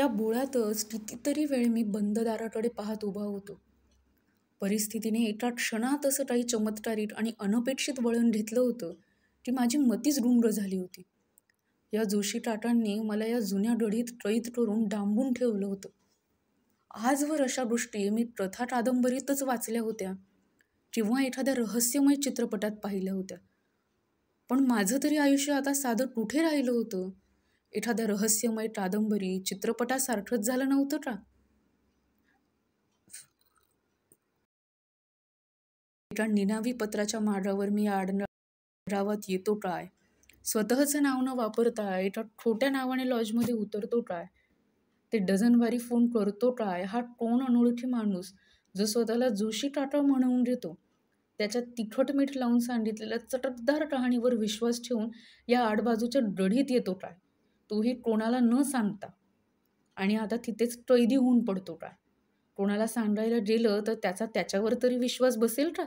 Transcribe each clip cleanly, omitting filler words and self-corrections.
त्या बोळातच कितीतरी वेळ मी बंद दाराकडे पाहत उभा होतो. परिस्थितीने एका क्षणात असं काही चमत्कारिक आणि अनपेक्षित वळण घेतलं होतं की माझी मतीच गुंग झाली होती. या जोशी टाटांनी मला या जुन्या गढीत कैद करून डांबून ठेवलं होतं. आजवर अशा गोष्टी मी कथा कादंबरीतच वाचल्या होत्या किंवा एखाद्या रहस्यमय चित्रपटात पाहिल्या होत्या. पण माझं तरी आयुष्य आता साधं कुठे राहिलं होतं? एखाद्या रहस्यमय कादंबरी चित्रपटासारखंच झालं नव्हतं का? एका निनावी पत्राच्या मागावर मी आडरावात येतो काय? स्वतःचं नाव न वापरता एका खोट्या नावाने लॉजमध्ये उतरतो काय? ते डझनवारी फोन करतो काय? हा कोण अनोळखी माणूस जो स्वतःला जोशी टाटा म्हणवून घेतो, त्याच्या तिखट मीठ लावून सांगितलेल्या चटकदार कहाणीवर विश्वास ठेवून या आडबाजूच्या गढीत येतो काय? तोही कोणाला न सांगता. आणि आता तिथेच कैदी होऊन पडतो काय? कोणाला सांगायला गेलं तर त्याचा त्याच्यावर तरी विश्वास बसेल का?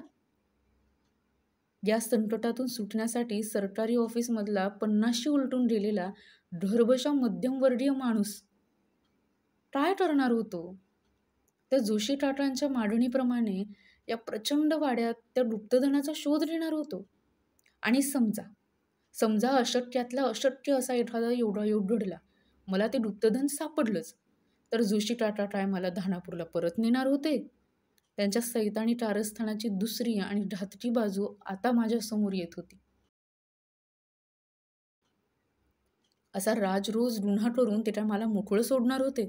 या संकटातून सुटण्यासाठी सरकारी ऑफिसमधला 50शी उलटून गेलेला घरबशा मध्यमवर्गीय माणूस काय करणार होतो? त्या जोशी टाटांच्या मागणीप्रमाणे या प्रचंड वाड्यात त्या गुप्तधनाचा शोध घेणार होतो. आणि समजा समजा अशक्यातला अशक्य असा एखादा योगायोग घडला, मला ते गुप्तधन सापडलंच, तर जोशी टाटा काय मला धानापूरला परत नेणार होते? त्यांच्या सैतानी कारस्थानाची दुसरी आणि घातकी बाजू आता माझ्या समोर येत होती. असा राजरोज गुन्हा करून ते काय मला मोकळं सोडणार होते,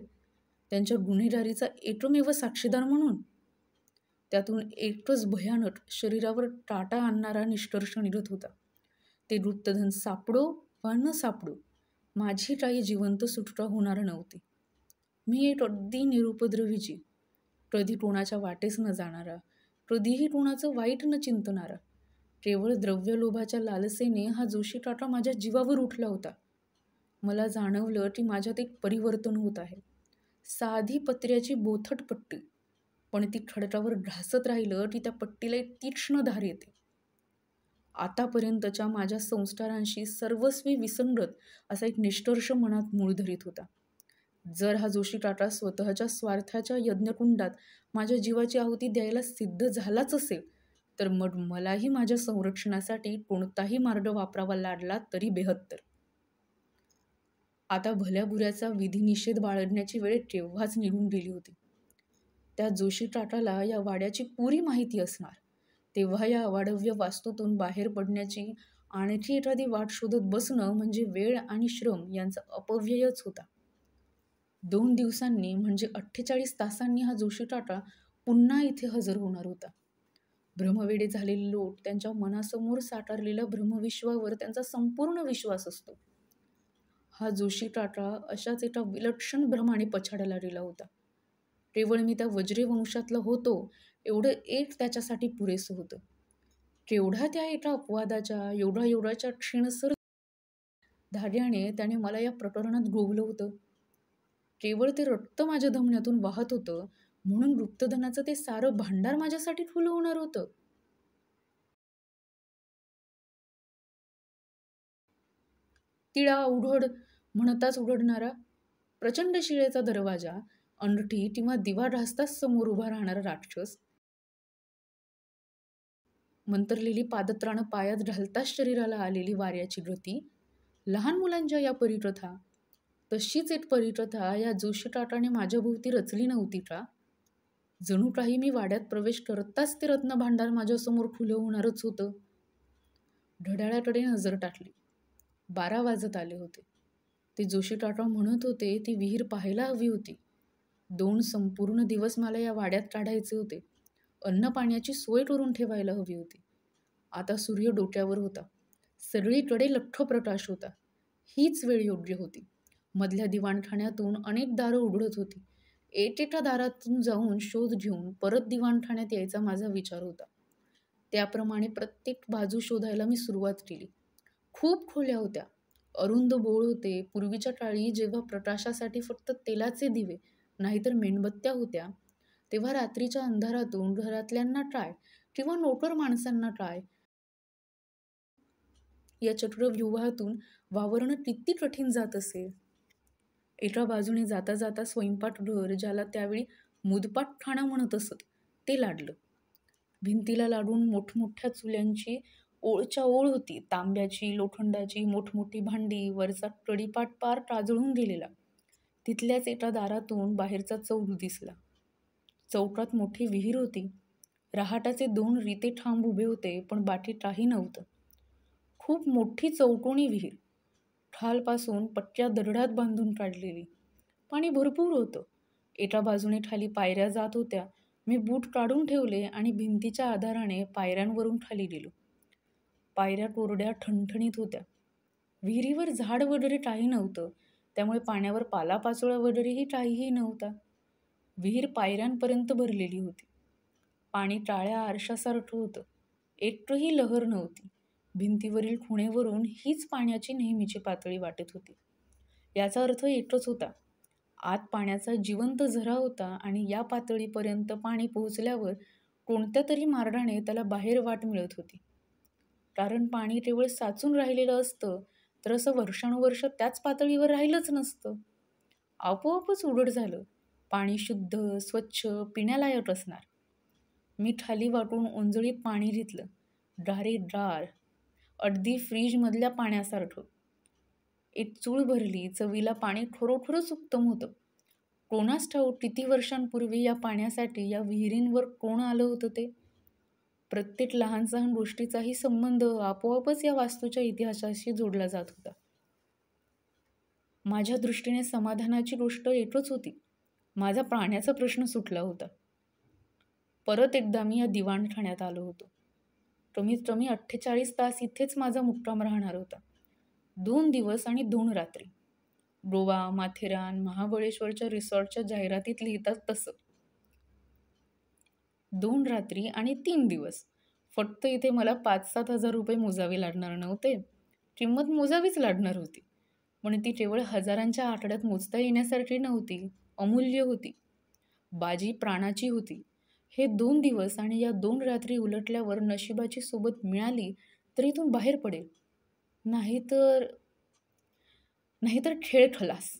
त्यांच्या गुन्हेगारीचा एकमेव साक्षीदार म्हणून? त्यातून एकच भयानक शरीरावर टाटा आणणारा निष्कर्ष निघत होता. ते गुप्तधन सापडो वा न सापडो, माझी काही जिवंत सुटका होणार नव्हती. मी एक अगदी निरुपद्रवी जीव, कधी कोणाच्या वाटेस न जाणारा, कधीही कोणाचं वाईट न चिंतणारा. केवळ द्रव्यलोभाच्या लालसेने हा जोशी टाटा माझ्या जीवावर उठला होता. मला जाणवलं की माझ्यात एक परिवर्तन होत आहे. साधी पत्र्याची बोथट पट्टी, पण ती खडकावर घासत राहिलं की त्या पट्टीला एक तीक्ष्ण धार येते. आतापर्यंतच्या माझ्या संस्कारांशी सर्वस्वी विसंगत असा एक निष्कर्ष मनात मूळ धरीत होता. जर हा जोशी टाटा स्वतःच्या स्वार्थाच्या यज्ञकुंडात माझ्या जीवाची आहुती द्यायला सिद्ध झालाच असेल, तर मग मलाही माझ्या संरक्षणासाठी कोणताही मार्ग वापरावा लागला तरी बेहत्तर. आता भल्याबुऱ्याचा विधिनिषेध बाळगण्याची वेळ केव्हाच निघून गेली होती. त्या जोशी टाटाला या वाड्याची पुरी माहिती असणार. तेव्हा या अवाढव्य वास्तूतून बाहेर पडण्याची आणखी एखादी वाट शोधत बसणं म्हणजे वेळ आणि श्रम यांचा अपव्ययच होता. 2 दिवसांनी म्हणजे 48 तासांनी हा जोशी टाटा पुन्हा इथे हजर होणार होता. भ्रमवेडे झालेले लोक त्यांच्या मनासमोर साकारलेल्या भ्रमविश्वावर त्यांचा संपूर्ण विश्वास असतो. हा जोशी टाटा अशाच एका विलक्षण भ्रमाने पछाडायला गेला होता. केवळ मी त्या वज्रे वंशातला होतो एवढं एक त्याच्यासाठी पुरेसं होतं. केवढा त्या एका अपवादाच्या एवढ्याच्या क्षीणसर धाग्याने त्याने मला या प्रकरणात गोवलं होतं. केवळ ते रक्त माझ्या धमन्यातून वाहत होतं म्हणून गुप्तधनाचं ते सारं भांडार माझ्यासाठी खुलं होणार होतं. तिळा उघड म्हणताच उघडणारा प्रचंड शिळेचा दरवाजा, अंगठी किंवा दिवा ढासताच समोर उभा राहणारा राक्षस, मंतरलेली पादत्राणं पायात घालताच शरीराला आलेली वाऱ्याची गती, लहान मुलांच्या या परिप्रथा, तशीच एक परिप्रथा या जोशी टाटाने माझ्या भोवती रचली नव्हती का? जणू काही मी वाड्यात प्रवेश करताच ते रत्नभांडार माझ्यासमोर खुलं होणारच होतं. घड्याळाकडे नजर टाकली. 12 वाजत आले होते. ते जोशी टाटा म्हणत होते ती विहीर पाहायला हवी होती. 2 संपूर्ण दिवस मला या वाड्यात काढायचे होते. अन्न पाण्याची सोय करून ठेवायला हवी होती. आता सूर्य डोक्यावर होता. सगळीकडे लख्ख प्रकाश होता. हीच वेळ योग्य होती. मधल्या दिवाणखान्यातून अनेक दारं उघडत होती. एकेका दारातून जाऊन शोध घेऊन परत दिवाणखान्यात यायचा माझा विचार होता. त्याप्रमाणे प्रत्येक बाजू शोधायला मी सुरुवात केली. खूप खोल्या होत्या. अरुंद बोळ होते. पूर्वीच्या काळी जेव्हा प्रकाशासाठी फक्त तेलाचे दिवे नाहीतर मेणबत्त्या होत्या, तेव्हा रात्रीच्या अंधारातून घरातल्यांना काय किंवा नोकर माणसांना काय या चक्रव्यूहातून वावरणं किती कठीण जात असेल. एका बाजूने जाता जाता स्वयंपाकघर, ज्याला त्यावेळी मुदपाटखाना म्हणत असत, ते लाडलं. भिंतीला लाडून मोठमोठ्या चुल्यांची ओळच्या ओळ होती. तांब्याची, लोखंडाची मोठमोठी भांडी, वरचा कढीपाट पार टाजळून गेलेला. तिथल्याच एका दारातून बाहेरचा चौक दिसला. चौकात मोठी विहीर होती. रहाटाचे 2 रिते ठांब उभे होते, पण बाकी काही नव्हतं. खूप मोठी चौकोनी विहीर, खालपासून पक्क्या दगडात बांधून काढलेली. पाणी भरपूर होतं. एका बाजूने खाली पायऱ्या जात होत्या. मी बूट काढून ठेवले आणि भिंतीच्या आधाराने पायऱ्यांवरून खाली गेलो. पायऱ्या कोरड्या ठणठणीत होत्या. विहिरीवर झाड वगैरे काही नव्हतं, त्यामुळे पाण्यावर पालापाचोळा वगैरेही काहीही नव्हता. विहीर पायऱ्यांपर्यंत भरलेली होती. पाणी टाळ्या आरशासारखं होतं. एकही लहर नव्हती. भिंतीवरील खुणेवरून हीच पाण्याची नेहमीची पातळी वाटत होती. याचा अर्थ एकच होता, आत पाण्याचा जिवंत झरा होता आणि या पातळीपर्यंत पाणी पोहोचल्यावर कोणत्या तरी मार्गाने त्याला बाहेर वाट मिळत होती. कारण पाणी केवळ साचून राहिलेलं असतं तर असं वर्षानुवर्ष त्याच पातळीवर राहिलंच नसतं. आपोआपच उघड झालं. पाणी शुद्ध, स्वच्छ, पिण्यालायक असणार. मी खाली वाटून ओंजळीत पाणी घेतलं. गारेगार, अगदी फ्रीजमधल्या पाण्यासारखं. एक चूळ भरली. चवीला पाणी खरोखरच उत्तम होतं. कोणास ठाऊक किती वर्षांपूर्वी या पाण्यासाठी या विहिरींवर कोण आलं होतं ते. प्रत्येक लहान सहान गोष्टीचाही संबंध आपोआपच या वास्तूच्या इतिहासाशी जोडला जात होता. माझ्या दृष्टीने समाधानाची गोष्ट एकच होती, माझा प्राण्याचा प्रश्न सुटला होता. परत एकदा मी या दिवाणखान्यात आलो होतो. कमीत कमी 48 तास इथेच माझा मुक्काम राहणार होता. 2 दिवस आणि 2 रात्री. गोवा, माथेरान, महाबळेश्वरच्या रिसॉर्टच्या जाहिरातीत लिहितात तसं. 2 रात्री आणि 3 दिवस. फक्त इथे मला 5-7 हजार रुपये मोजावे लागणार नव्हते. किंमत मोजावीच लागणार होती. पण ती केवळ हजारांच्या आकड्यात मोजता येण्यासारखी नव्हती. अमूल्य होती. बाजी प्राणाची होती. हे 2 दिवस आणि या 2 रात्री उलटल्यावर नशिबाची सोबत मिळाली तर इथून बाहेर पडेल. नाहीतर खेळ खलास.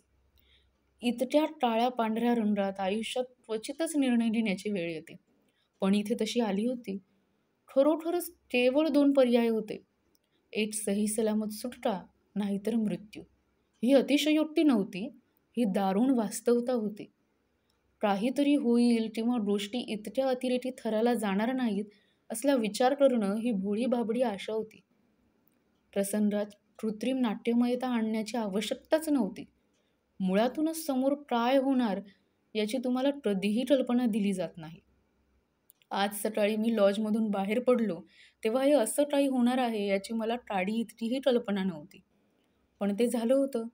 इतक्या काळ्या पांढऱ्या रंगात आयुष्यात क्वचितच निर्णय घेण्याची वेळ येते. पण इथे तशी आली होती. खरोखरच केवळ 2 पर्याय होते. एक सही सलामत सुटका, नाहीतर मृत्यू. ही अतिशयोक्ती नव्हती. ही दारुण वास्तवता होती. काहीतरी होईल किंवा गोष्टी इतक्या अतिरेकी थराला जाणार नाहीत असला विचार करणं ही भोळी बाबडी आशा होती. प्रसंगात कृत्रिम नाट्यमयता आणण्याची आवश्यकताच नव्हती. मुळातूनच समोर काय होणार याची तुम्हाला कधीही कल्पना दिली जात नाही. आज सकाळी मी लॉजमधून बाहेर पडलो तेव्हा हे असं काही होणार आहे याची मला काडी इतकीही कल्पना नव्हती. पण ते झालं होतं.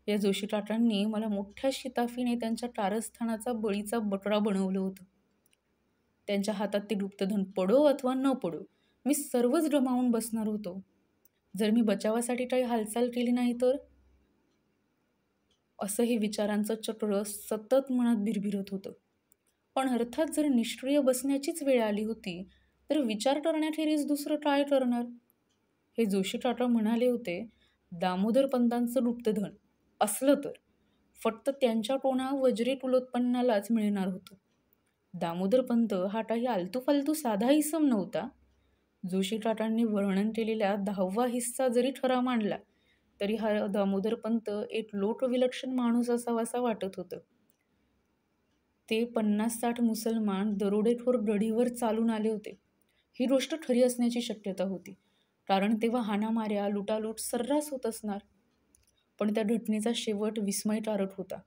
या जोशी काकांनी मला मोठ्या शिताफीने त्यांच्या कारस्थानाचा बळीचा बकरा बनवलं होतं. त्यांच्या हातात ते गुप्तधन पडो अथवा न पडो, मी सर्वच गमावून बसणार होतो. जर मी बचावासाठी काही हालचाल केली नाही तर, असं हे विचारांचं चक्र सतत मनात भिरभिरत होतं. पण अर्थात जर निष्क्रिय बसण्याचीच वेळ आली होती तर विचार करण्याखेरीज दुसरं काय करणार. हे जोशी काका म्हणाले होते, दामोदर पंतांचं गुप्तधन असलं तर फक्त त्यांच्या कोणा वज्रे कुलोत्पन्नालाच मिळणार होतं. दामोदर पंत हा काही आलतूफालतू साधा इसम नव्हता. जोशी काकांनी वर्णन केलेला 10वा हिस्सा जरी खरा मांडला तरी हा दामोदर पंत एक लोकविलक्षण माणूस असावासा वाटत होतं. ते 50-60 मुसलमान दरोडेखोर गढीवर चालून आले होते. ही गोष्ट खरी असण्याची शक्यता होती, कारण तेव्हा हाणामाऱ्या, लुटालूट सर्रास होत असणार. पण त्या घटनेचा शेवट विस्मयकारक होता.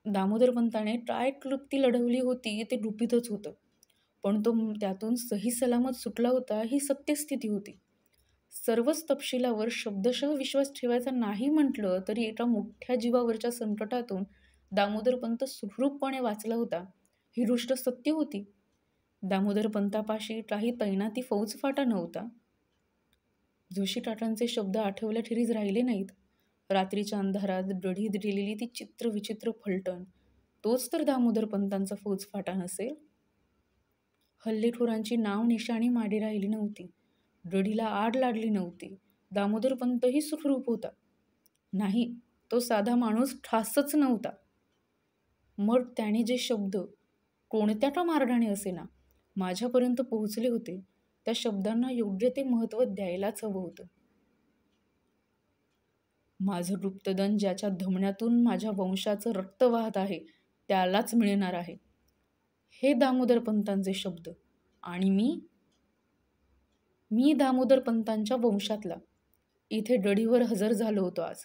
दामोदरपंताने काय क्लुप्ती लढवली होती ते गुपितच होतं. पण तो त्यातून सही सलामत सुटला होता ही सत्यस्थिती होती. सर्वच तपशिलावर शब्दशः विश्वास ठेवायचा नाही म्हटलं तरी एका मोठ्या जीवावरच्या संकटातून दामोदरपंत सुखरूपपणे वाचला होता ही गोष्ट सत्य होती. दामोदरपंतापाशी काही तैनाती फौजफाटा नव्हता. जोशी काकांचे शब्द आठवल्याखेरीज राहिले नाहीत. रात्रीच्या अंधारात गढीत गेलेली ती चित्रविचित्र फलटण, तोच तर दामोदरपंतांचा फौजफाटा नसेल. हल्लेखोरांची नाव निशाणी मागे राहिली नव्हती. गढीला आग लागली नव्हती. दामोदरपंतही सुखरूप होता. नाही, तो साधा माणूस ठासच नव्हता. मग त्याने जे शब्द कोणत्या का मार्गाने असेना माझ्यापर्यंत पोहोचले होते, त्या शब्दांना योग्य ते महत्त्व द्यायलाच हवं होतं. माझं गुप्तधन ज्याच्या धमन्यातून माझ्या वंशाचं रक्त वाहत आहे त्यालाच मिळणार आहे, हे दामोदरपंतांचे शब्द. आणि मी दामोदरपंतांच्या वंशातला इथे डढीवर हजर झालो होतो आज.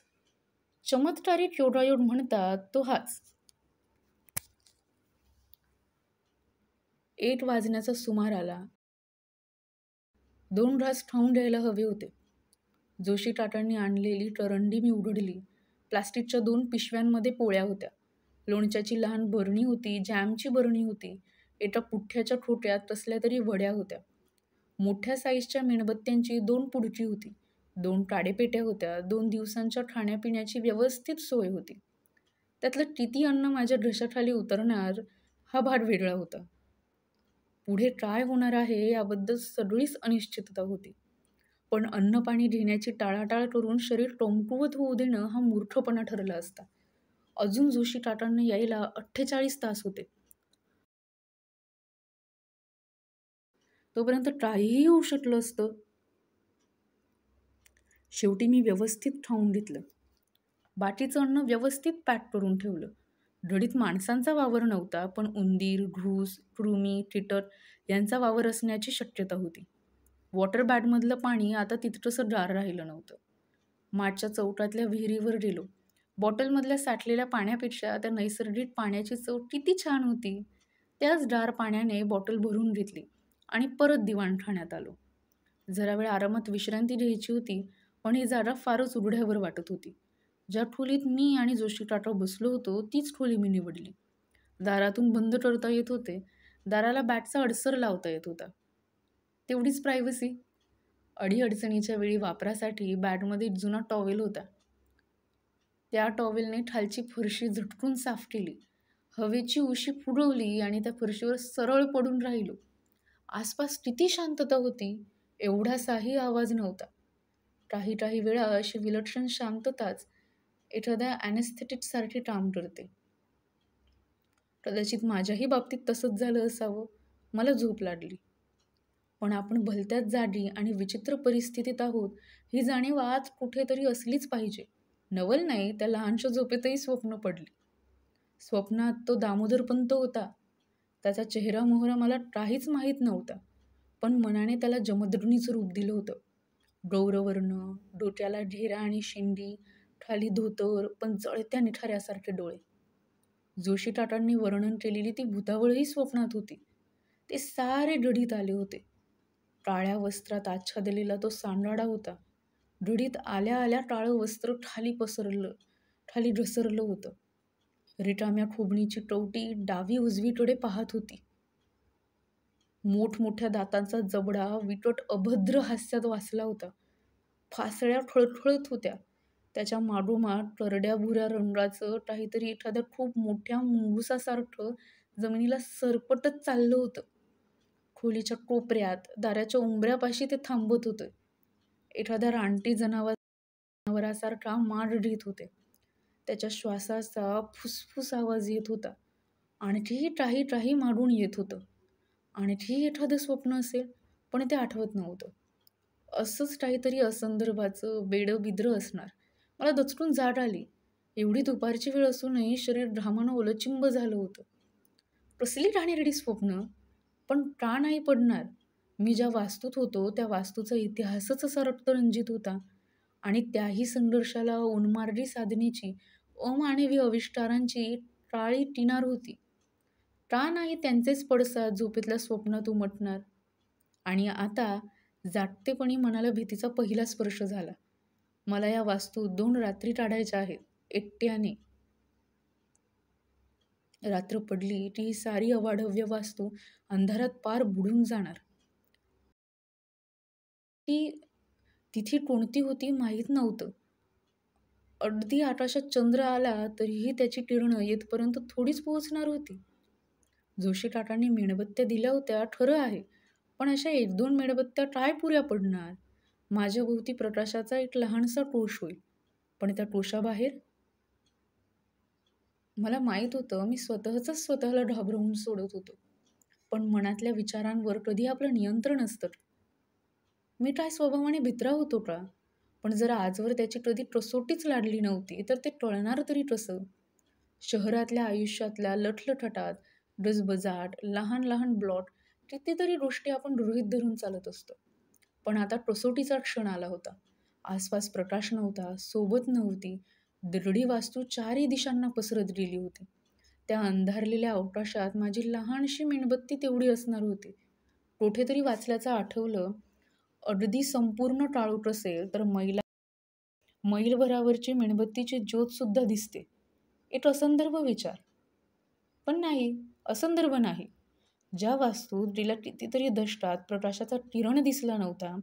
चमत्कारिक योगायोग म्हणतात तो हाच. 1 वाजण्याचा सुमार आला. 2 घास खाऊन घ्यायला हवे होते. जोशी काकांनी आणलेली करंडी मी उघडली. प्लास्टिकच्या 2 पिशव्यांमध्ये पोळ्या होत्या. लोणच्याची लहान बरणी होती, जॅमची बरणी होती. एका पुठ्ठ्याच्या खोक्यात कसल्या तरी वड्या होत्या. मोठ्या साईजच्या मेणबत्त्यांची 2 पुडकी होती. 2 काडेपेट्या होत्या. 2 दिवसांच्या खाण्यापिण्याची व्यवस्थित सोय होती. त्यातलं किती अन्न माझ्या घशाखाली उतरणार हा भाग वेगळा होता. पुढे काय होणार आहे याबद्दल सगळीच अनिश्चितता होती. पण अन्नपाणी घेण्याची टाळाटाळ करून शरीर कमकुवत होऊ देणं हा मूर्खपणा ठरला असता. अजून जोशी काकांना यायला 48 तास होते. तोपर्यंत काहीही होऊ शकलं असतं. शेवटी मी व्यवस्थित खाऊन घेतलं. बाकीचं अन्न व्यवस्थित पॅक करून ठेवलं. घडीत माणसांचा वावर नव्हता, पण उंदीर, घूस, कृमी, कीटक यांचा वावर असण्याची शक्यता होती. वॉटर बॅगमधलं पाणी आता तितकंसं गार राहिलं नव्हतं. माठच्या चौकातल्या विहिरीवर गेलो. बॉटलमधल्या साठलेल्या पाण्यापेक्षा त्या नैसर्गिक पाण्याची चव किती छान होती. त्याच गार पाण्याने बॉटल भरून घेतली आणि परत दिवाणखान्यात आलो. जरा वेळ आरामात विश्रांती घ्यायची होती, पण ही जागा फारच उघड्यावर वाटत होती. ज्या खोलीत मी आणि जोशी काका बसलो होतो तीच खोली मी निवडली. दारातून बंद करता येत होते. दाराला बॅटचा अडसर लावता येत होता. तेवढीच प्रायव्हसी. अडीअडचणीच्या वेळी वापरासाठी बॅगमध्ये जुना टॉवेल होता. त्या टॉवेलने खालची फरशी झटकून साफ केली. हवेची उशी फुगवली आणि त्या फरशीवर सरळ पडून राहिलो. आसपास किती शांतता होती. एवढासाही आवाज नव्हता. काही वेळा अशी विलक्षण शांतताच एखाद्या ॲनेस्थेटिकसारखे काम करते. कदाचित माझ्याही बाबतीत तसंच झालं असावं. मला झोप लागली. पण आपण भलत्याच जागी आणि विचित्र परिस्थितीत आहोत ही जाणीव आज कुठेतरी असलीच पाहिजे. नवल नाही, त्या लहानशा झोपेतही स्वप्न पडली. स्वप्नात तो दामोदरपंत होता. त्याचा चेहरा मोहरा मला काहीच माहीत नव्हता, पण मनाने त्याला जमदग्नीचं रूप दिलं होतं. गौरवर्ण, डोक्याला घेरा आणि शेंडी, खाली धोतर, पण जळत्या निठाऱ्यासारखे डोळे. जोशी काकांनी वर्णन केलेली ती भुतावळही स्वप्नात होती. ते सारे घडीत आले होते. काळ्या वस्त्रात आच्छादलेला तो सांगाडा होता. घडीत आल्या आल्या काळं वस्त्र खाली घसरलं होतं. रिकाम्या खोबणीची कवटी डावी उजवीकडे पाहत होती. मोठमोठ्या दातांचा जबडा विकट अभद्र हास्यात वाचला होता. फासळ्या खळखळत होत्या. त्याच्या मागोमाग करड्या भुऱ्या रंगाचं काहीतरी एखाद्या खूप मोठ्या मुंगुसासारखं जमिनीला सरपटत चाललं होतं. खोलीच्या कोपऱ्यात दाराच्या उंबऱ्यापाशी ते थांबत होते. एखाद्या रानटी जनावरासारखा माग घेत होते. त्याच्या श्वासाचा फुसफुस आवाज येत होता. आणखी काही मागून येत होतं. आणखी एखादं स्वप्न असेल, पण ते आठवत नव्हतं. असंच काहीतरी असंदर्भाचं बेडं-बिद्र असणार. मला दचकून जाग आली. एवढी दुपारची वेळ असूनही शरीर घामानं ओलचिंब झालं होतं. कसली घाणेरडी स्वप्न, पण का नाही पडणार? मी ज्या वास्तूत होतो त्या वास्तूचा इतिहासच असा रक्तरंजित होता आणि त्याही संघर्षाला उन्मार्गी साधनेची, अमानवी आविष्कारांची काळी किनार होती. का नाही त्यांचेच पडसाद झोपेतल्या स्वप्नात उमटणार? आणि आता जागतेपणी मनाला भीतीचा पहिला स्पर्श झाला. मला या वास्तूत 2 रात्री काढायच्या आहेत, एकट्याने. रात्र पडली की ही सारी अवाढव्य वास्तू अंधारात पार बुडून जाणार. ती तिथी कोणती होती माहीत नव्हतं. अगदी आकाशात चंद्र आला तरीही त्याची किरणं येथपर्यंत थोडीच पोहोचणार होती. जोशी काकांनी मेणबत्त्या दिल्या होत्या खरं आहे, पण अशा 1-2 मेणबत्त्या काय पुऱ्या पडणार? माझ्या भोवती प्रकाशाचा एक लहानसा टोष होईल, पण त्या टोषाबाहेर मला माहीत होतं मी स्वतःच स्वतःला घाबरवून सोडत होतो. पण मनातल्या विचारांवर कधी आपलं नियंत्रण असतं. मी काय स्वभावाने भित्रा होतो का? पण जर आजवर त्याची कधी कसोटीच लाडली नव्हती तर ते टळणार तरी कसं? शहरातल्या आयुष्यातल्या लठलठाटात, गजबजाट, लहान लहान ब्लॉट, कितीतरी गोष्टी आपण गृहीत धरून चालत असतो. पण आता कसोटीचा क्षण आला होता. आसपास प्रकाश नव्हता, सोबत नव्हती. दगडी वास्तू चारही दिशांना पसरत गेली होती. त्या अंधारलेल्या अवकाशात माझी लहानशी मेणबत्ती तेवढी असणार होती. कुठेतरी वाचल्याचं आठवलं, अगदी संपूर्ण काळोख असेल तर मैलभरावरची मेणबत्तीची ज्योतसुद्धा दिसते. एक असंदर्भ विचार. पण नाही, असंदर्भ नाही. ज्या वास्तूत जिला कितीतरी दशकात प्रकाशाचा किरण दिसला नव्हता,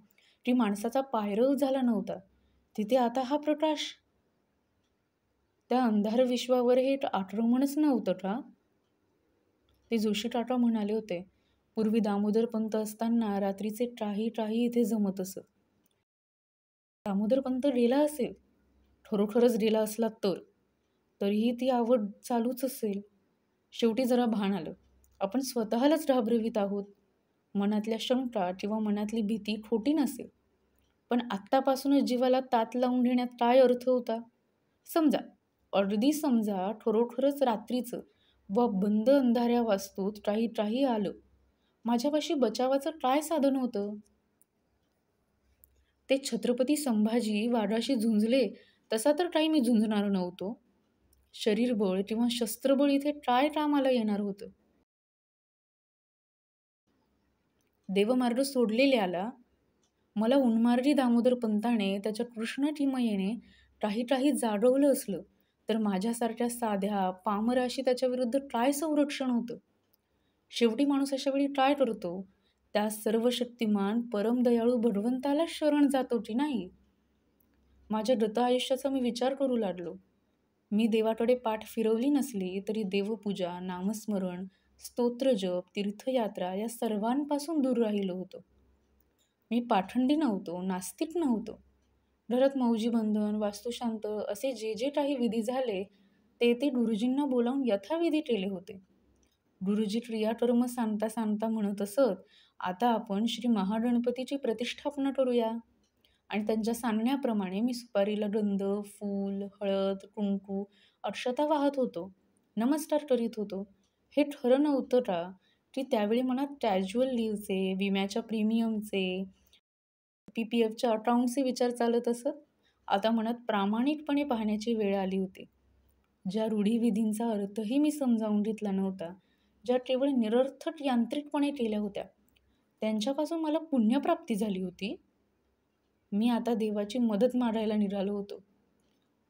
की माणसाचा पायरव झाला नव्हता, तिथे आता हा प्रकाश. त्या अंधार विश्वावर हे एक आक्रमणच नव्हतं का? ते जोशी काका म्हणाले होते, पूर्वी दामोदरपंत असताना रात्रीचे काही इथे जमत असत. दामोदरपंत गेला असेल, खरोखरच गेला असला तरीही ती आवड चालूच असेल. शेवटी जरा भान आलं, आपण स्वतःलाच घाबरवीत आहोत. मनातल्या शंका किंवा मनातली भीती खोटी नसेल, पण आत्तापासूनच जीवाला तात लावून घेण्यात काय अर्थ होता? समजा, अगदी समजा, खरोखरच रात्रीचं व बंद अंधाऱ्या वास्तूत काही आलं, माझ्यापाशी बचावाचं काय साधन होतं? ते छत्रपती संभाजी वाघाशी झुंजले तसा तर काही मी झुंजणार नव्हतो. शरीरबळ किंवा शस्त्रबळ इथे काय कामाला येणार होतं? देवमार्ग सोडलेल्याला मला उन्मार्गी दामोदर पंताने त्याच्या कृष्ण किमयेने काही जागवलं असलं तर माझ्यासारख्या साध्या पामराशी त्याच्याविरुद्ध काय संरक्षण होतं? शेवटी माणूस अशा वेळी काय करतो? त्या सर्वशक्तिमान परमदयाळू भगवंताला शरण जातो की नाही? माझ्या गत आयुष्याचा मी विचार करू लागलो. मी देवाकडे पाठ फिरवली नसली तरी देवपूजा, नामस्मरण, स्तोत्रजप, तीर्थयात्रा या सर्वांपासून दूर राहिलो होतो. मी पाखंडी नव्हतो, नास्तिक नव्हतो. घरात मौजी बंधन, वास्तुशांत असे जे काही विधी झाले ते गुरुजींना बोलावून यथाविधी केले होते. गुरुजी क्रियाकर्म सांगता सांगता म्हणत असत, आता आपण श्री महागणपतीची प्रतिष्ठापना करूया. आणि त्यांच्या सांगण्याप्रमाणे मी सुपारीला गंध, फूल, हळद, कुंकू, अक्षता वाहत होतो, नमस्कार करीत होतो. हे खरं नव्हतं का की त्यावेळी मनात कॅज्युअल लीवचे, विम्याच्या प्रीमियमचे, PPFच्या अकाउंटचे विचार चालत असत? आता मनात प्रामाणिकपणे पाहण्याची वेळ आली होती. ज्या रूढीविधींचा अर्थही मी समजावून घेतला नव्हता, ज्या केवळ निरर्थक यांत्रिकपणे केल्या होत्या, त्यांच्यापासून मला पुण्यप्राप्ती झाली होती. मी आता देवाची मदत मागायला निघालो होतो.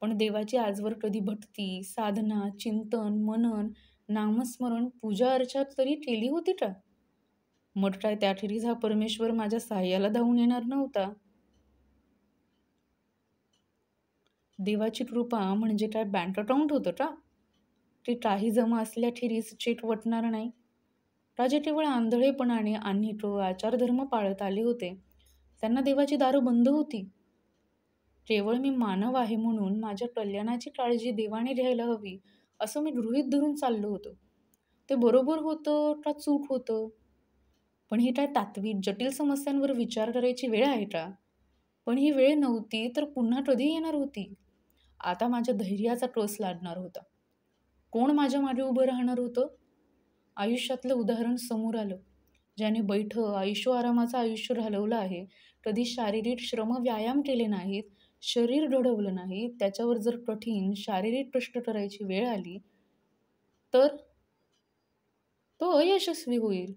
पण देवाची आजवर कधी भक्ती, साधना, चिंतन, मनन, नामस्मरण, पूजा अर्चा तरी केली होती का? मग काय त्याखेरीज हा परमेश्वर माझ्या सहाय्याला धावून येणार नव्हता? देवाची कृपा म्हणजे काय बँक अकाउंट होतं का? ते काही जमा असल्याखेरीज चेक वटणार नाही. राजे केवळ आंधळेपणाने आणि तो आचारधर्म पाळत आले होते, त्यांना देवाची दारं बंद होती. केवळ मी मानव आहे म्हणून माझ्या कल्याणाची काळजी देवाने घ्यायला हवी असं मी गृहीत धरून चाललो होतो. ते बरोबर होतं का चूक होतं? पण ही काय तात्विक जटिल समस्यांवर विचार करायची वेळ आहे का? पण ही वेळ नव्हती तर पुन्हा कधी येणार होती? आता माझ्या धैर्याचा टोस लादणार होता. कोण माझ्या मागे उभं राहणार होतं? आयुष्यातलं उदाहरण समोर आलं, ज्याने बैठ आरामाचं आयुष्य घालवलं आहे, कधी शारीरिक श्रम व्यायाम केले नाहीत, शरीर घडवलं नाही, त्याच्यावर जर कठीण शारीरिक कष्ट करायची वेळ आली तर तो अयशस्वी होईल.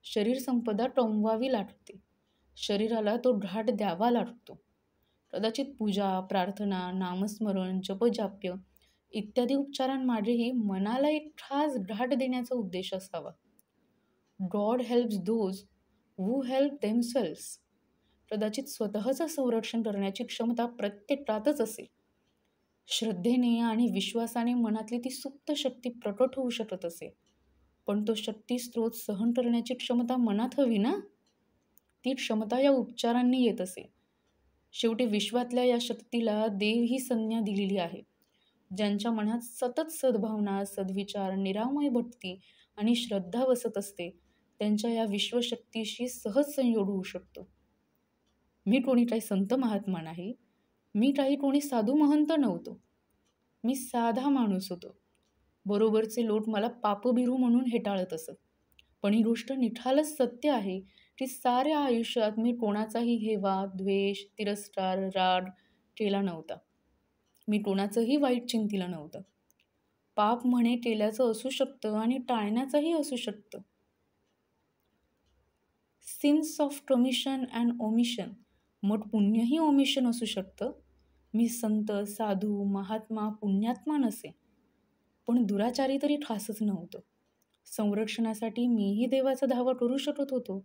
शरीर संपदा टोमवावी लागते. शरीराला तो घाट द्यावा लागतो. कदाचित पूजा, प्रार्थना, नामस्मरण, जपजाप्य इत्यादी उपचारांमागेही मनाला एक खास घाट देण्याचा उद्देश असावा. God helps those who help themselves. कदाचित स्वतःचं संरक्षण करण्याची क्षमता प्रत्येकातच असेल. श्रद्धेने आणि विश्वासाने मनातली ती सुप्त शक्ती प्रकट होऊ शकत असेल. पण तो शक्ती स्रोत सहन करण्याची क्षमता मनात हवी ना? ती क्षमता या उपचारांनी येत असे. शेवटी विश्वातल्या या शक्तीला देव ही संज्ञा दिलेली आहे. ज्यांच्या मनात सतत सद्भावना, सद्विचार, निरामय भक्ती आणि श्रद्धा वसत असते, त्यांच्या या विश्वशक्तीशी सहज संयोग होऊ शकतो. मी कोणी काही संत महात्मा नाही. मी कोणी साधू महंत नव्हतो. मी साधा माणूस होतो. बरोबरचे लोक मला पापभिरू म्हणून हेटाळत असत. पण ही गोष्ट निठालच सत्य आहे की साऱ्या आयुष्यात मी कोणाचाही हेवा, द्वेष, तिरस्कार, राग केला नव्हता. मी कोणाचंही वाईट चिंतिलं नव्हतं. पाप म्हणे केल्याचं असू शकतं आणि टाळण्याचंही असू शकतं. Since of commission and omission, मग पुण्यही ओमिशन असू शकतं. मी संत, साधू, महात्मा, पुण्यात्मा नसे, पण दुराचारी तरी ठासच नव्हतं. संरक्षणासाठी मीही देवाचा धावा करू शकत होतो.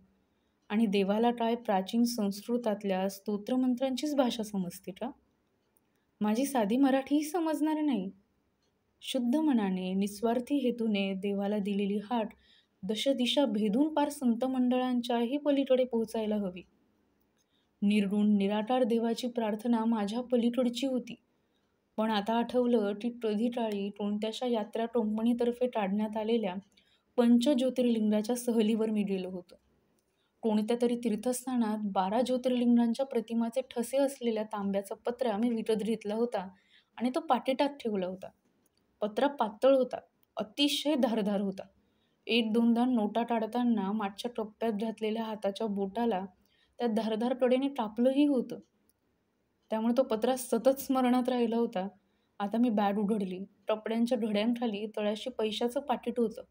आणि देवाला काय प्राचीन संस्कृतातल्या स्तोत्रमंत्रांचीच भाषा समजते का? माझी साधी मराठीही समजणार नाही. शुद्ध मनाने, निस्वार्थी हेतूने देवाला दिलेली हाक दशदिशा भेदून पार संत मंडळांच्याही पलीकडे पोहोचायला हवी. निर्गुण निराकार देवाची प्रार्थना माझ्या पलीकडची होती. पण आता आठवलं की कधी काळी कोणत्याशा यात्रा कंपनीतर्फे काढण्यात आलेल्या पंचज्योतिर्लिंगाच्या सहलीवर मी गेलो होतो. कोणत्या तरी तीर्थस्थानात 12 ज्योतिर्लिंगांच्या प्रतिमाचे ठसे असलेल्या तांब्याचा पत्रा मी विकत घेतला होता आणि तो पाकिटात ठेवला होता. पत्रा पातळ होता, अतिशय धारदार होता. 1-2दा नोटा काढताना मागच्या टप्प्यात घातलेल्या हाताच्या बोटाला त्या धारदार कडेने कापलंही होतं. त्यामुळे तो पत्रा सतत स्मरणात राहिला होता. आता मी बॅग उघडली. कपड्यांच्या घड्यांखाली तळाशी पैशाचं पाकिट होतं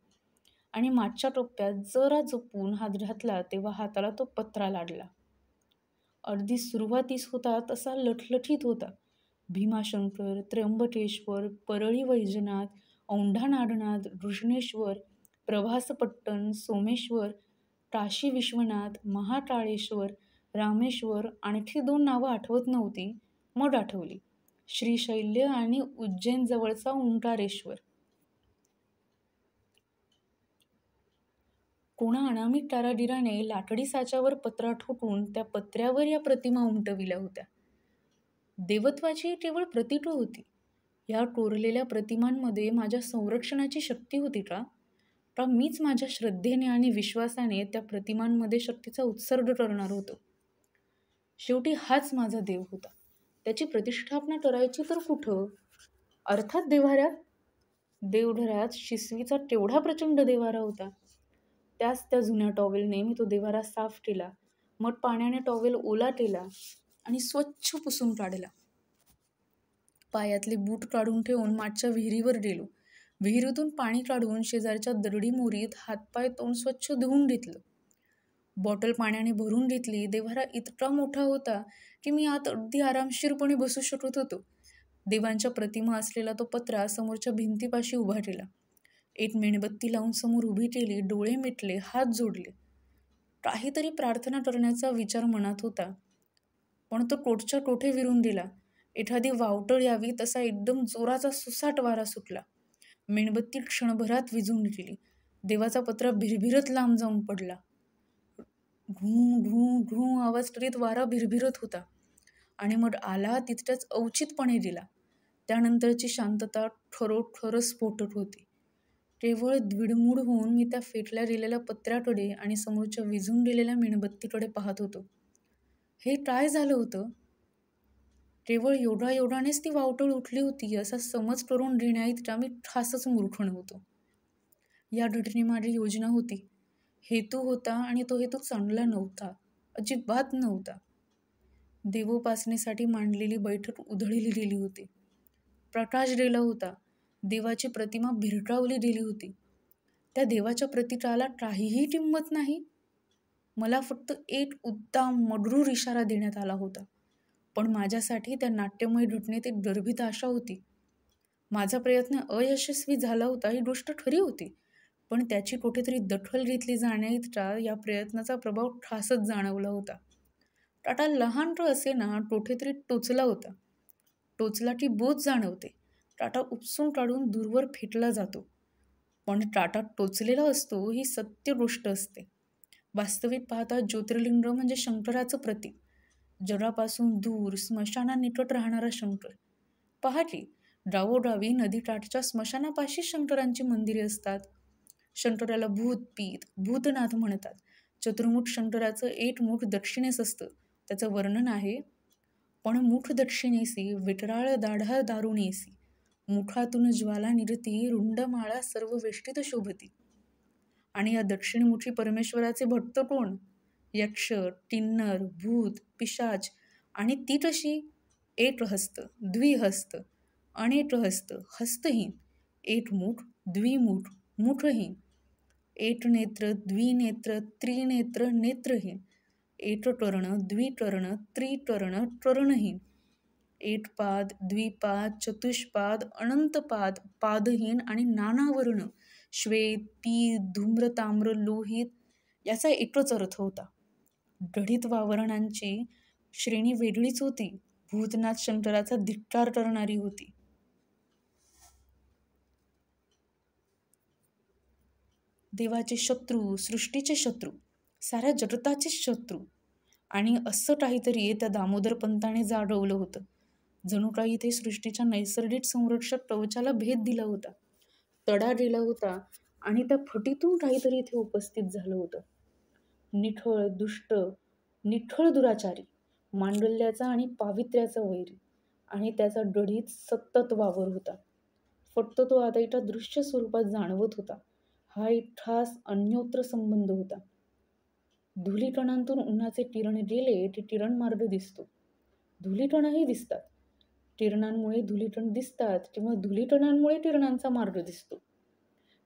आणि मागच्या टप्प्यात जरा जपून हात घातला तेव्हा हाताला तो पत्रा लागला. अगदी सुरुवातीस होता तसा लठलठीत होता. भीमाशंकर, त्र्यंबकेश्वर, परळी वैजनाथ, औंढा नागनाथ, घृष्णेश्वर, प्रभासपट्टण, सोमेश्वर, काशी विश्वनाथ, महाकाळेश्वर, रामेश्वर, आणखी 2 नावं आठवत नव्हती. मग आठवली, श्रीशैल्य आणि उज्जैन जवळचा ओंकारेश्वर. कोणा अनामिक कारागिराने लाकडी साच्यावर पत्रा ठोकून त्या पत्र्यावर या प्रतिमा उमटविल्या होत्या. देवत्वाची केवळ प्रतीक होती. या कोरलेल्या प्रतिमांमध्ये माझ्या संरक्षणाची शक्ती होती का? का मीच माझ्या श्रद्धेने आणि विश्वासाने त्या प्रतिमांमध्ये शक्तीचा उत्सर्ग करणार होतो? शेवटी हाच माझा देव होता. त्याची प्रतिष्ठापना करायची तर कुठं? अर्थात देव्हाऱ्यात. देवघरात शिसवीचा तेवढा प्रचंड देव्हारा होता. त्या जुन्या टॉवेलने मी तो देव्हारा साफ केला. मग पाण्याने टॉवेल ओला केला आणि स्वच्छ पुसून काढला. पायातले बूट काढून ठेवून मागच्या विहिरीवर गेलो. विहिरीतून पाणी काढून शेजारच्या दरडी मोरीत हातपाय तोंड स्वच्छ धुवून घेतलं. बॉटल पाण्याने भरून घेतली. देव्हारा इतका मोठा होता की मी आत अगदी आरामशीरपणे बसू शकत होतो. देवांच्या प्रतिमा असलेला तो पत्रा समोरच्या भिंतीपाशी उभा केला. एक मेणबत्ती लावून समोर उभी केली. डोळे मिटले, हात जोडले. काहीतरी प्रार्थना करण्याचा विचार मनात होता, पण तो कोटच्या कोठे विरून गेला. एखादी वावटळ यावी तसा एकदम जोराचा सुसाट वारा सुटला. मेणबत्ती क्षणभरात विझून गेली. देवाचा पत्रा भिरभिरत लांब जाऊन पडला. घू घू घू आवाज करीत वारा भिरभिरत होता आणि मग आला तितक्याच अवचितपणे गेला. त्यानंतरची शांतता खरोखर स्फोटक होती. केवळ द्विडमूड होऊन मी त्या फेकल्या गेलेल्या पत्र्याकडे आणि समोरच्या विझून गेलेल्या मेणबत्तीकडे पाहत होतो. हे काय झालं होतं? केवळ योगायोगानेच ती वावटळ उठली होती असा समज करून घेण्याइतका मी खासच मूर्ख नव्हतो. या घटनेमागे योजना होती, हेतू होता आणि तो हेतू चांगला नव्हता, अजिबात नव्हता. देवोपासनेसाठी मांडलेली बैठक उधळली गेली होती. प्रकाश गेला होता. देवाची प्रतिमा भिरकावली गेली होती. त्या देवाच्या प्रतीकाला काहीही किंमत नाही. मला फक्त एक उत्तम मगरूर इशारा देण्यात आला होता, पण माझ्यासाठी त्या नाट्यमय घटनेत एक गर्भित आशा होती. माझा प्रयत्न अयशस्वी झाला होता ही गोष्ट खरी होती, पण त्याची कुठेतरी दखल घेतली जाण्याइतका या प्रयत्नाचा प्रभाव खासच जाणवला होता. टाटा लहान तो असे ना कुठेतरी टोचला होता. टोचला की बोध जाणवते. टाटा उपसून काढून दूरवर फेकला जातो. पण टाटा टोचलेला असतो ही सत्य गोष्ट असते. वास्तविक पाहता ज्योतिर्लिंग म्हणजे शंकराचं प्रतीक. जगापासून दूर स्मशाना निकट राहणारा शंकर. पहाटे डावोडावी नदीकाठच्या स्मशानापाशी शंकरांची मंदिरे असतात. शंकराला भूतपीत भूतनाथ म्हणतात. चतुर्मुख शंकराचं एक मुठ दक्षिणेस असतं. त्याचं वर्णन आहे: पण मुठ दक्षिणेसी विटराळ दाढा दारुणेसी, मुखातून ज्वाला निरती रुंडमाळा सर्व वेष्टित शोभती. आणि या दक्षिणमुखी परमेश्वराचे भक्त कोण? यक्ष, किन्नर, भूत, पिशाच आणि ती तशी एक हस्त, द्विहस्त, अनेक हस्त, हस्तहीन, एक मुख, द्विमुख, मुखहीन, एक नेत्र, द्विनेत्र, त्रिनेत्र, नेत्रहीन, एक कर्ण, द्विकर्ण, त्रिकर्ण, कर्णहीन, एक पाद, द्विपाद, चतुष्पाद, अनंतपाद, पादहीन आणि नानावर्ण, श्वेत, पीत, धूम्र, ताम्र, लोहित याचा एकच अर्थ होता. गढित वावरणांची श्रेणी वेगळीच होती. भूतनाथ शंकराचा धिक्कार करणारी होती. देवाचे शत्रू, सृष्टीचे शत्रू, साऱ्या जगताचे शत्रू. आणि असं काहीतरी त्या दामोदर पंताने जागवलं होतं. जणू काही ते सृष्टीच्या नैसर्गिक संरक्षक कवचाला भेद दिला होता, तडा गेला होता आणि त्या फटीतून काहीतरी इथे उपस्थित झालं होतं. निखळ दुष्ट, निखळ दुराचारी, मांडल्याचा आणि पावित्र्याचा वैरी, आणि त्याचा गढीत सतत वावर होता. फक्त तो आता एका दृश्य स्वरूपात जाणवत होता. हा एक खास अन्योत्र संबंध होता. धुलीकणांतून उन्हाचे किरण गेले की किरण मार्ग दिसतो. धुलीकणही दिसतात. किरणांमुळे धुलीकण दिसतात किंवा धुलीकणांमुळे किरणांचा मार्ग दिसतो.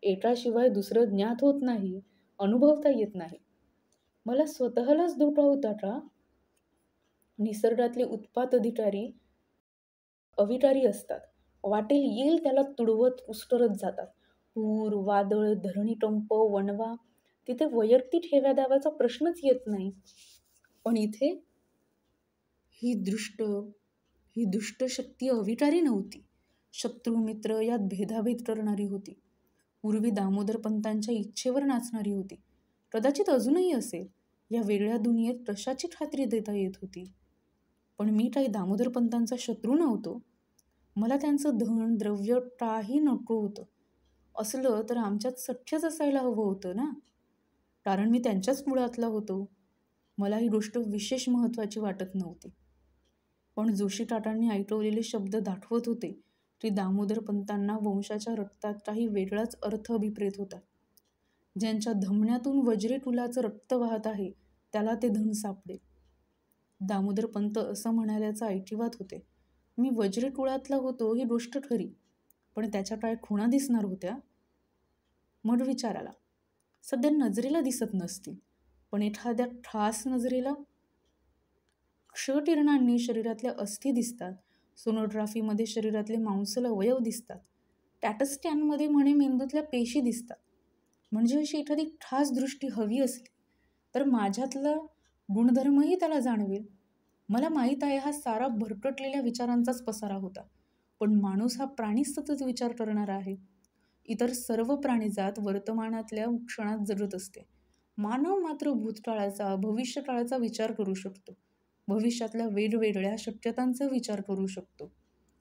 एकाशिवाय दुसरं ज्ञात होत नाही, अनुभवता येत नाही. मला स्वतःलाच धोका होता का? निसर्गातले उत्पात अधिकारी अविकारी असतात. वाटेल येईल त्याला तुडवत पुष्करत जातात. पूर, वादळ, धरणीकंप, वणवा, तिथे वैयक्तिक हेव्या दाव्याचा प्रश्नच येत नाही. पण इथे ही दुष्ट शक्ती अविकारी नव्हती. शत्रू मित्र यात भेदाभेद करणारी होती. पूर्वी दामोदर पंतांच्या इच्छेवर नाचणारी होती. कदाचित अजूनही असेल. या वेगळ्या दुनियेत कशाची खात्री देता येत होती. पण मी काही दामोदर पंतांचा शत्रू नव्हतो. मला त्यांचं धन द्रव्य काही नको होतं. असलं तर आमच्यात सख्यच असायला हवं होतं ना, कारण मी त्यांच्याच कुळातला होतो. मला ही गोष्ट विशेष महत्त्वाची वाटत नव्हती. पण जोशी काकांनी ऐकवलेले शब्द दाखवत होते की दामोदर पंतांना वंशाच्या रक्तात काही वेगळाच अर्थ अभिप्रेत होता. ज्यांच्या धमन्यातून वज्रे कुलाचं रक्त वाहत आहे त्याला ते धन सापडेल. दामोदर पंत असं म्हणाल्याचं ऐकिवात होते. मी वज्रे कुळातला होतो ही गोष्ट खरी, पण त्याच्या काय खुणा दिसणार होत्या? मग विचार आला. सध्या नजरेला दिसत नसतील, पण एखाद्या खास नजरेला क्षकिरणांनी शरीरातल्या अस्थी दिसतात. सोनोग्राफीमध्ये शरीरातले मांसल अवयव दिसतात. टॅटस्कॅनमध्ये म्हणे मेंदूतल्या पेशी दिसतात. म्हणजे अशी एखादी खास दृष्टी हवी असली तर माझ्यातला गुणधर्मही त्याला जाणवेल. मला माहीत आहे हा सारा भरकटलेल्या विचारांचाच पसारा होता. पण माणूस हा प्राणी सतत विचार करणारा आहे. इतर सर्व प्राणीजात वर्तमानातल्या क्षणात जगत असते. मानव मात्र भूतकाळाचा, भविष्यकाळाचा विचार करू शकतो. भविष्यातल्या वेगवेगळ्या शक्यतांचा विचार करू शकतो.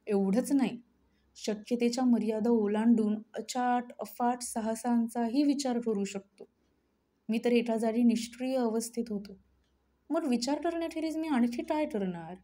एवढंच नाही, शक्यतेच्या मर्यादा ओलांडून अफाट साहसांचाही विचार करू शकतो. मी तर एका जागी निष्क्रिय अवस्थेत होतो. मग विचार करण्याखेरीज मी आणखी काय करणार?